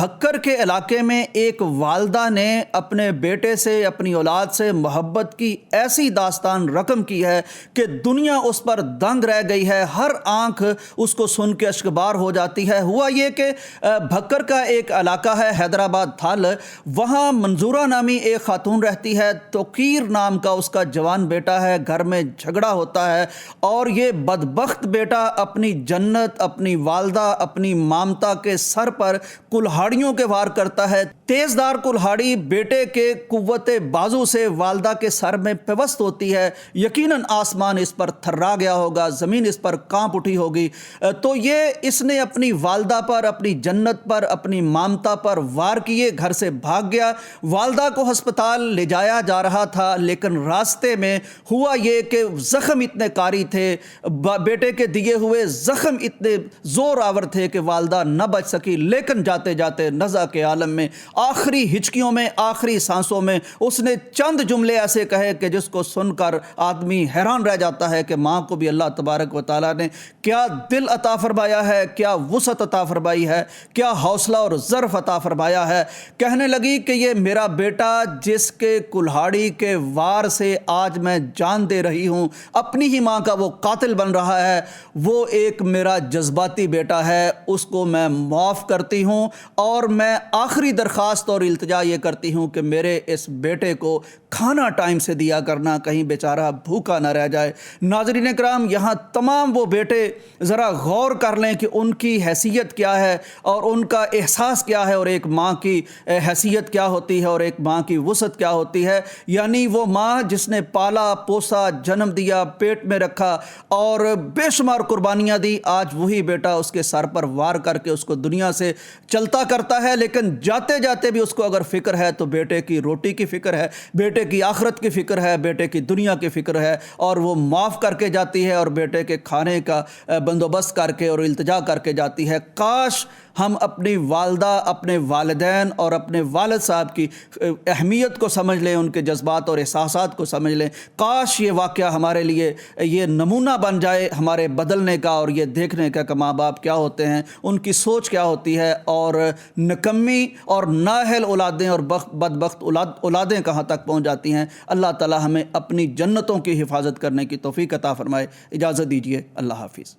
بھکر کے علاقے میں ایک والدہ نے اپنے بیٹے سے، اپنی اولاد سے محبت کی ایسی داستان رقم کی ہے کہ دنیا اس پر دنگ رہ گئی ہے، ہر آنکھ اس کو سن کے اشکبار ہو جاتی ہے۔ ہوا یہ کہ بھکر کا ایک علاقہ ہے حیدرآباد تھل، وہاں منظورہ نامی ایک خاتون رہتی ہے، توقیر نام کا اس کا جوان بیٹا ہے، گھر میں جھگڑا ہوتا ہے اور یہ بدبخت بیٹا اپنی جنت، اپنی والدہ، اپنی مامتا کے سر پر کلہاڑیوں کے وار کرتا ہے۔ تیز دار کلہاڑی بیٹے کے قوت بازو سے والدہ کے سر میں پیوست ہوتی ہے، یقیناً آسمان اس پر تھرا گیا ہوگا، زمین اس پر کانپ اٹھی ہوگی۔ تو اس نے اپنی والدہ پر، اپنی جنت پر، اپنی مامتا پر وار کیے، گھر سے بھاگ گیا۔ والدہ کو ہسپتال لے جایا جا رہا تھا، لیکن راستے میں ہوا یہ کہ زخم اتنے کاری تھے، بیٹے کے دیے ہوئے زخم اتنے زور آور تھے کہ والدہ نہ بچ سکی، لیکن جاتے جاتے نزع کے عالم میں آخری ہچکیوں میں، آخری سانسوں میں اس نے چند جملے ایسے کہے کہ جس کو سن کر آدمی حیران رہ جاتا ہے کہ ماں کو بھی اللہ تبارک و تعالیٰ نے کیا دل عطا فرمایا ہے، کیا وسعت عطا فرمائی ہے، کیا حوصلہ اور ظرف عطا فرمایا ہے۔ کہنے لگی کہ یہ میرا بیٹا جس کے کلہاڑی کے وار سے آج میں جان دے رہی ہوں، اپنی ہی ماں کا وہ قاتل بن رہا ہے، وہ ایک میرا جذباتی بیٹا ہے، اس کو میں معاف کرتی ہوں اور میں آخری درخواست اور التجا یہ کرتی ہوں کہ میرے اس بیٹے کو کھانا ٹائم سے دیا کرنا، کہیں بیچارہ بھوکا نہ رہ جائے۔ ناظرین کرام، یہاں تمام وہ بیٹے ذرا غور کر لیں کہ ان کی حیثیت کیا ہے اور ان کا احساس کیا ہے، اور ایک ماں کی حیثیت کیا ہوتی ہے اور ایک ماں کی وسعت کیا ہوتی ہے۔ یعنی وہ ماں جس نے پالا پوسا، جنم دیا، پیٹ میں رکھا اور بے شمار قربانیاں دی، آج وہی بیٹا اس کے سر پر وار کر کے اس کو دنیا سے چلتا کرتا ہے، لیکن جاتے جاتے بھی اس کو اگر فکر ہے تو بیٹے کی روٹی کی فکر ہے، بیٹے کی آخرت کی فکر ہے، بیٹے کی دنیا کی فکر ہے، اور وہ معاف کر کے جاتی ہے اور بیٹے کے کھانے کا بندوبست کر کے اور التجا کر کے جاتی ہے۔ کاش ہم اپنی والدہ، اپنے والدین اور اپنے والد صاحب کی اہمیت کو سمجھ لیں، ان کے جذبات اور احساسات کو سمجھ لیں۔ کاش یہ واقعہ ہمارے لیے یہ نمونہ بن جائے ہمارے بدلنے کا اور یہ دیکھنے کا کہ ماں باپ کیا ہوتے ہیں، ان کی سوچ کیا ہوتی ہے، اور نکمی اور نااہل اولادیں اور بدبخت اولادیں کہاں تک پہنچ جاتی ہیں۔ اللہ تعالی ہمیں اپنی جنتوں کی حفاظت کرنے کی توفیق عطا فرمائے۔ اجازت دیجیے، اللہ حافظ۔